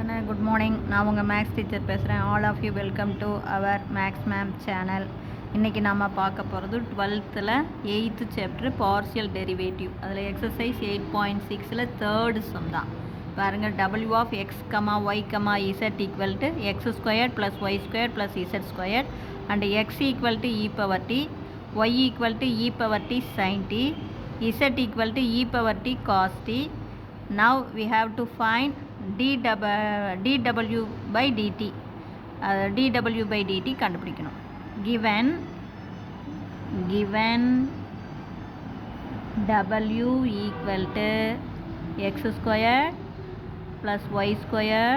Good morning. நான் உங்கள் maths teacher பேசுகிறேன். All of you welcome to our maths ma'am channel. இன்றைக்கி நம்ம பார்க்க போகிறது 12th 8th chapter partial derivative. அதில் எக்ஸசைஸ் 8.6 தேர்டு சம் தான். பாருங்கள், w of X comma Y comma Z equal to X square plus Y square plus Z square and X equal to E power T, Y equal to E power T sine T, Z equal to E power D cos T. Now we have to find dw by dt. dw by dt கண்டுபிடிக்கணும். given w equal to x square plus y square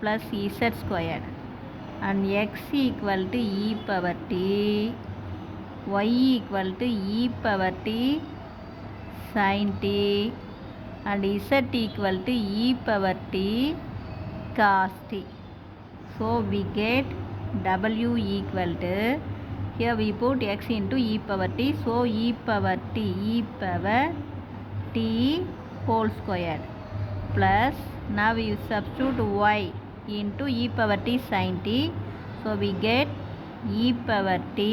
plus z square and x equal to e power t, y equal to e power t sin t and z equal to e power t cos t. So we get w equal to, here we put x into e power t, so e power t whole square plus, now we substitute y into e power t sin t, so we get e power t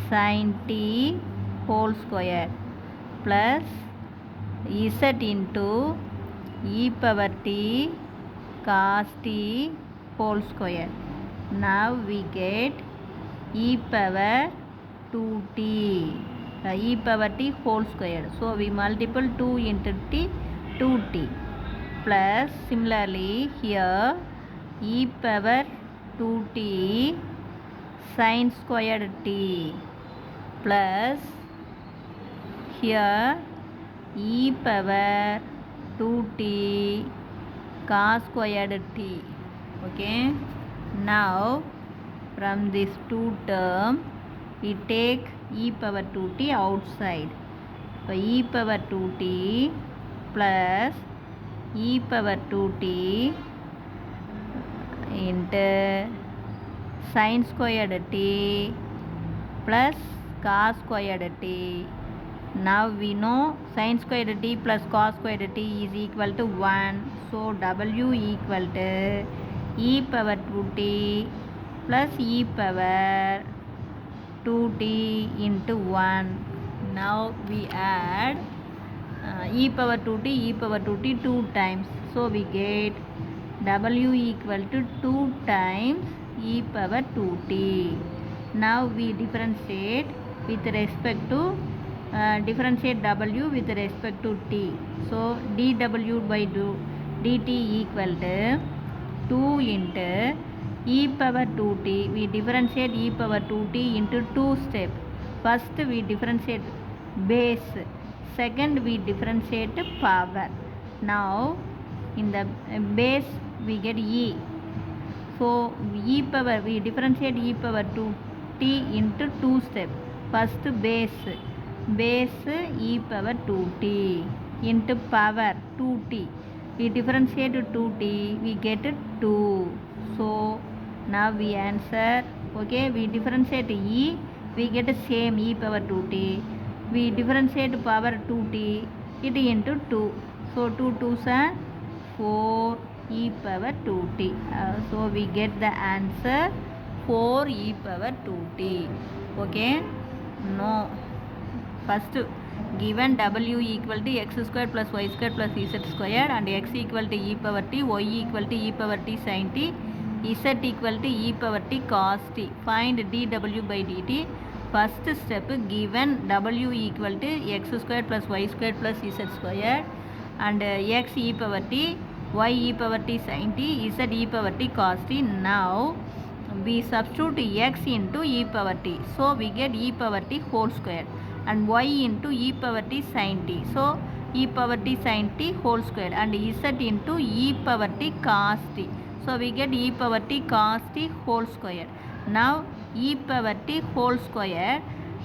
sin t whole square plus z into e power t cos t whole square. Now we get e power 2t, e power t whole square. So we multiple 2 into t, 2t plus similarly here e power 2t sin squared t plus here e power 2t cos squared t. Okay, now from this two term we take e power 2t outside. So e power 2t plus e power 2t into sin squared t plus cos squared t. Now we know sin squared t plus cos squared t is equal to 1. So w equal to e power 2t plus e power 2t into 1. Now we add e power 2t, e power 2t 2 times. So we get w equal to 2 times e power 2t. Now we differentiate with respect to differentiate w with respect to t. So dw by dt equal to 2 into e power 2t. We differentiate e power 2t into 2 steps. First we differentiate base, second we differentiate power. Now in the base we get e, so e power, we differentiate e power 2t into 2 steps. First base e power 2t into power 2t. We differentiate 2t, we get 2. So now we answer. Okay, we differentiate e, we get same e power 2t. We differentiate power 2t, it into 2. So 2 2s are 4 e power 2t. So we get the answer 4 e power 2t. Okay, no, first given w equal to x square plus y square plus z square and x equal to e power t, y equal to e power t sin t, z equal to e power t cos t. Find dw by dt. First step, given w equal to x square plus y square plus z square and x e power t, y e power t sin t, z e power t cos t. Now we substitute x into e power t, so we get e power t whole square and y into e power t sin t, so e power t sin t whole square and z into e power t cos t, so we get e power t cos t whole square. Now e power t whole square,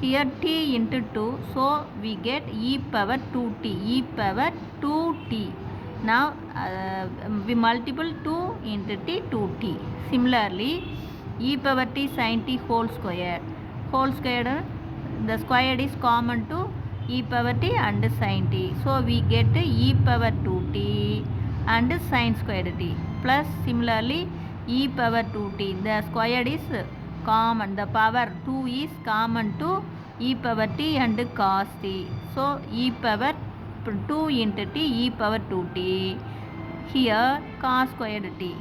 here t into 2, so we get e power 2t, e power 2t. Now we multiple 2 into t, 2t. Similarly e power t sin t whole square, the square is common to e power t and sin t, so we get e power 2t and sin squared t plus similarly e power 2t. The squared is common. The power 2 is common to e power t and cos t. So e power 2 into t e power 2t. Here cos squared t.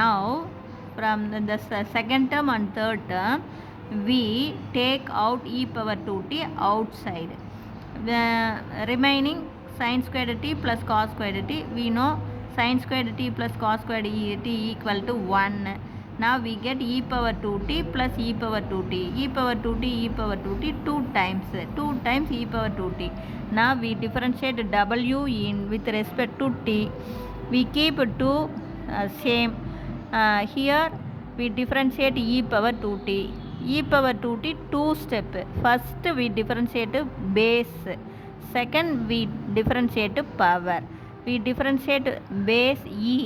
Now from the second term and third term we take out e power 2t outside. The remaining sin squared t plus cos squared t, we know sin squared t plus cos squared t equal to 1. Now we get e power 2t plus e power 2t. E power 2t, e power 2t 2 times e power 2t. Now we differentiate w in with respect to t. We keep 2 same. Here we differentiate e power 2t. E power 2t 2 step. First we differentiate base. Second we differentiate power. We differentiate base e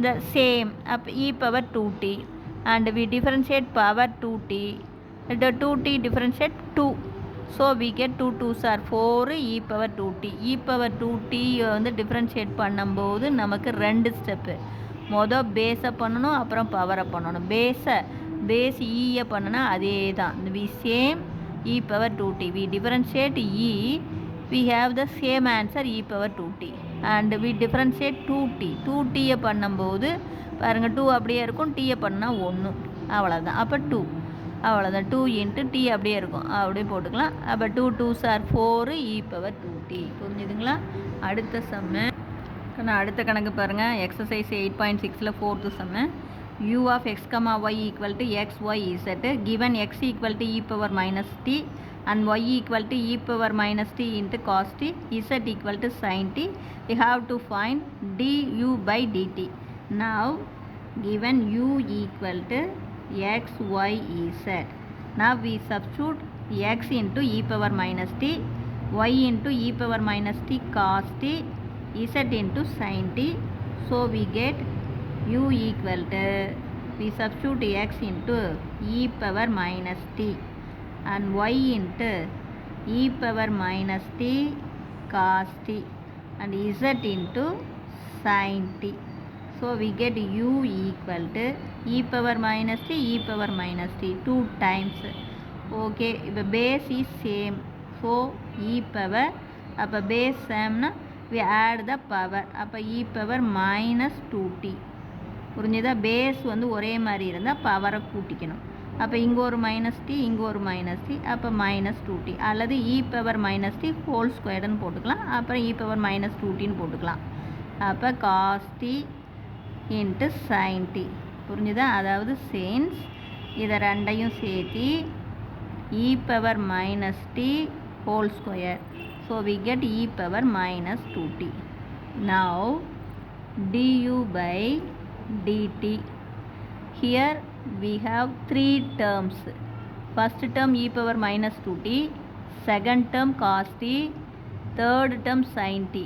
the same up e power 2t and we differentiate power 2t. The 2t differentiate 2. So we get 2 2s are 4 e power 2t. E power 2t வந்து differentiate பண்ணும்போது நமக்கு 2 step. மொதல் பேஸை பண்ணணும், அப்புறம் பவரை பண்ணணும். Base ஈயை பண்ணினா அதே தான். வி same e power 2t. We differentiate e, we have the same answer e power 2t and we differentiate 2t. 2tயை பண்ணும்போது பாருங்கள் 2 அப்படியே இருக்கும், டீயை பண்ணால் 1 அவ்வளோதான். அப்போ 2 அவ்வளோதான். 2 இன்ட்டு டி அப்படியே இருக்கும், அப்படியே போட்டுக்கலாம். அப்போ 2 2s are 4 e power 2t. புரிஞ்சுதுங்களா? அடுத்த சம்மு அடுத்த கணக்கு பாருங்கள். எக்ஸசைஸ் 8.6ல் 4th சம்மு. u of x, y equal to x, y, z. Given x equal to e power minus t and y equal to e power minus t into cos t, z equal to sin t. We have to find du by dt. Now given u equal to x, y, z. Now we substitute x into e power minus t, y into e power minus t cos t, z into sin t. So we get u equal to, we substitute x into e power minus t and y into e power minus t cos t and z into sin t. So we get u equal to e power minus t 2 times. Okay, இப்போ base is same. So e power, அப்போ base same na we add the power. அப்போ e power minus 2t. புரிஞ்சுதா? Base வந்து ஒரே மாதிரி இருந்தால் பவரை கூட்டிக்கணும். அப்போ இங்கே ஒரு மைனஸ் டி, இங்கே ஒரு மைனஸ் டி, அப்போ மைனஸ் 2t அல்லது e power minus t whole ஸ்கொயர்டுன்னு போட்டுக்கலாம். அப்புறம் இ பவர் மைனஸ் 2tன்னு போட்டுக்கலாம். அப்போ cos t into sine t. புரிஞ்சுதா? அதாவது சென்ஸ் இதை ரெண்டையும் சேர்த்தி e power minus t whole square. So we get e power minus 2t. Now du by dt. Here we have 3 terms. First term e power minus 2t, second term cos t, third term sin t.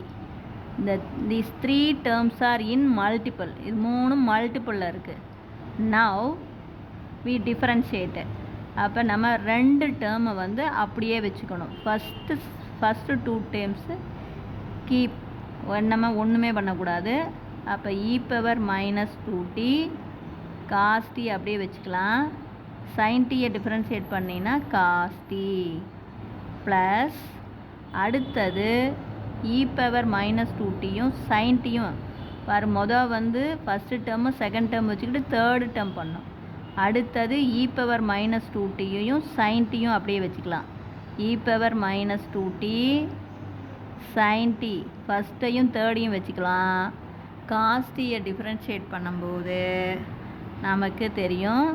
These 3 terms are in multiple. இது மூணும் மல்டிபிளில் இருக்குது. Now we differentiate. அப்போ நம்ம 2 டேர்மை வந்து அப்படியே வச்சுக்கணும். First 2 terms keep, நம்ம ஒன்றுமே பண்ணக்கூடாது. அப்போ e power minus 2t cos t அப்படியே வச்சுக்கலாம். சைன் டீயை டிஃப்ரென்ஷியேட் பண்ணினா காஸ் டி ப்ளஸ் அடுத்தது இ பவர் மைனஸ் 2tயும் சைன் டீயும் மொதல் வந்து ஃபஸ்ட்டு டேர்மு செகண்ட் டேர்ம் வச்சுக்கிட்டு தேர்டு டேர்ம் பண்ணோம். அடுத்தது இ பவர் மைனஸ் 2tயையும் சைன் டீயும் அப்படியே வச்சுக்கலாம். E power minus 2t sine t ஃபஸ்ட்டையும் தேர்டையும் வச்சுக்கலாம். காஸ் டீயை டிஃப்ரென்ஷியேட் பண்ணும்போது நமக்கு தெரியும்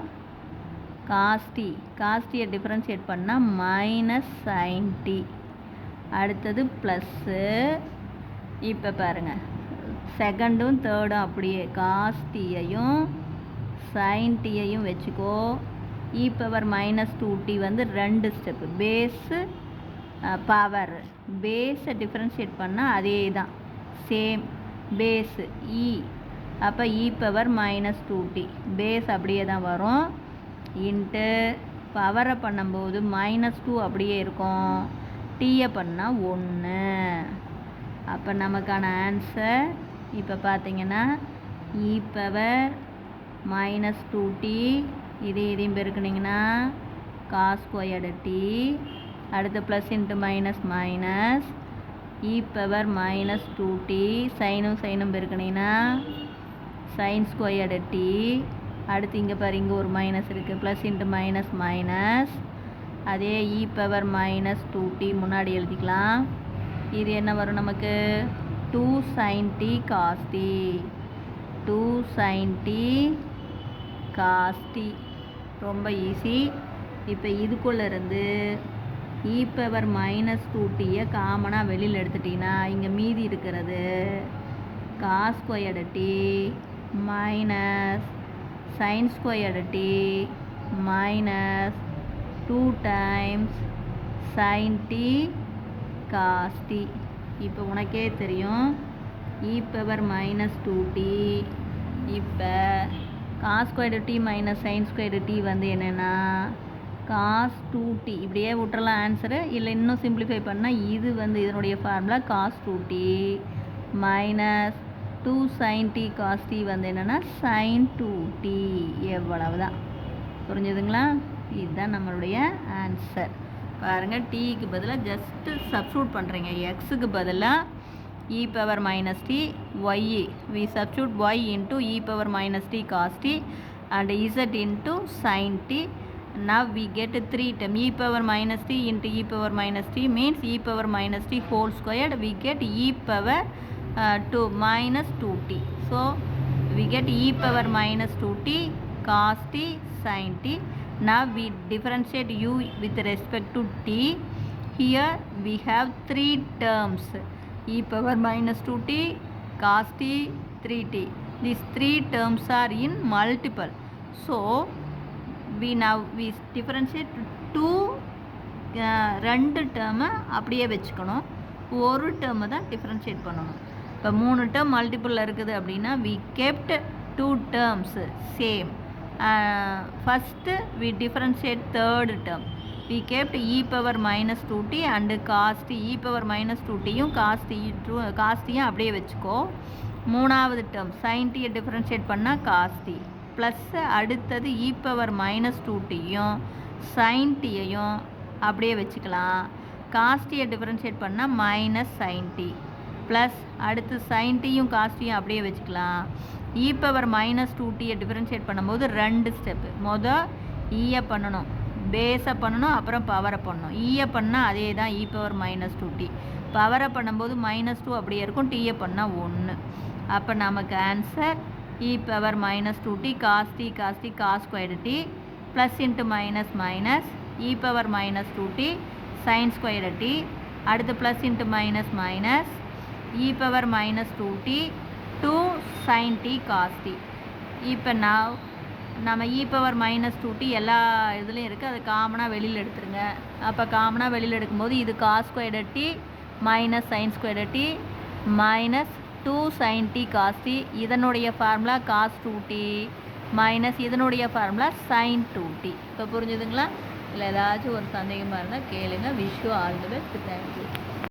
காஸ் டீயை டிஃப்ரென்ஷியேட் பண்ணால் மைனஸ் சைன் டி. அடுத்தது ப்ளஸ்ஸு. இப்போ பாருங்கள் செகண்டும் தேர்டும் அப்படியே காஸ் டீயையும் சைன் டீயையும் வச்சுக்கோ. இ பவர் மைனஸ் 2t வந்து 2 ஸ்டெப்பு. பேஸு பவர், பேஸை டிஃப்ரென்ஷியேட் பண்ணால் அதே தான் சேம் பேஸு இ. அப்போ e power minus 2t base அப்படியே தான் வரும். இன்ட்டு பவரை பண்ணும்போது மைனஸ் 2 அப்படியே இருக்கும். டீயை பண்ணால் 1. அப்போ நமக்கான ஆன்சர் இப்போ பார்த்தீங்கன்னா e பவர் மைனஸ் 2t இதையும் பெருக்குனிங்கன்னா காஸ் ஸ்கொயர்டு டி, அடுத்து plus into minus minus e power minus 2t சைனும் பெருக்குனிங்கன்னா சைன் ஸ்கொயர்டு டி, அடுத்து இங்கே பாரு இங்கே ஒரு மைனஸ் இருக்குது, ப்ளஸ் இன்ட்டு மைனஸ் மைனஸ் அதே e பவர் மைனஸ் 2t முன்னாடி எழுதிக்கலாம். இது என்ன வரும் நமக்கு 2 sin t cos t, 2 sin t cos t, ரொம்ப ஈஸி. இப்போ இதுக்குள்ளேருந்து e பவர் மைனஸ் 2tயை காமனாக வெளியில் எடுத்துட்டிங்கன்னா இங்கே மீதி இருக்கிறது cos squared T minus sine squared T minus 2 times sin t cos t. இப்போ உனக்கே தெரியும் e பவர் மைனஸ் 2t, இப்போ cos squared T minus sine squared T வந்து என்னென்னா காஸ் 2t, இப்படியே விட்டுறலாம் ஆன்சரு. இல்லை இன்னும் சிம்பிளிஃபை பண்ணால் இது வந்து இதனுடைய formula cos 2t minus 2 sin t cos t வந்து என்னென்னா sin 2t. எவ்வளவு தான், புரிஞ்சுதுங்களா? இதுதான் நம்மளுடைய ஆன்சர். பாருங்கள், டீக்கு பதிலாக ஜஸ்ட்டு சப்ஸ்டியூட் பண்ணுறீங்க. எக்ஸுக்கு பதிலாக e power minus t, y we substitute y into e power minus t cos t and z into sine t. Now we get 3 term e power minus t into e power minus t means e power minus t whole squared. We get e power 2 minus 2t. So we get e power minus 2t cos t sin t. Now we differentiate u with respect to t. Here we have 3 terms e power minus 2t cos t 3t. These 3 terms are in multiple. So we differentiate 2 ரெண்டு டேர்மை அப்படியே வச்சுக்கணும், ஒரு டேர்மை தான் differentiate பண்ணணும். இப்போ 3 term மல்டிபிளில் இருக்குது அப்படின்னா we kept 2 terms same. First we differentiate third term. We kept e power minus 2t and cos t. e power minus 2tயும் cos tயும் அப்படியே வச்சுக்கோ. மூணாவது டேர்ம் sin t டிஃப்ரென்ஷியேட் பண்ணால் cos t ப்ளஸ் அடுத்தது e power minus 2tயும் sin tயையும் அப்படியே வச்சுக்கலாம். cos tயை differentiate பண்ணால் minus sin t plus அடுத்து sin tயும் cos tயும் அப்படியே வச்சுக்கலாம். e பவர் மைனஸ் 2tயை டிஃப்ரென்ஷியேட் பண்ணும்போது 2 ஸ்டெப்பு. மொதல் ஈயை பண்ணணும், பேஸை பண்ணணும், அப்புறம் பவரை பண்ணணும். ஈயை பண்ணால் அதே தான் e பவர் மைனஸ் 2t, பவரை பண்ணும்போது மைனஸ் 2 அப்படியே இருக்கும், டீயை பண்ணால் 1. அப்போ நமக்கு answer e power minus 2t cos t cos squared t plus into minus minus e power minus 2t sin squared t, அடுத்து plus into minus minus e power minus 2t 2 sin t cos t. இப்போ நம்ம e power minus 2t எல்லா இதுலேயும் இருக்குது, அது காமனாக வெளியில் எடுத்துருங்க. அப்போ காமனாக வெளியில் எடுக்கும்போது இது cos squared t minus sine squared t minus 2 sin t cos t. இதனுடைய ஃபார்முலா cos 2t மைனஸ் இதனுடைய ஃபார்முலா sin 2t. இப்போ புரிஞ்சுதுங்களா? இல்லை ஏதாச்சும் ஒரு சந்தேகமாக இருந்தால் கேளுங்க. Wish you all the best. Thank you.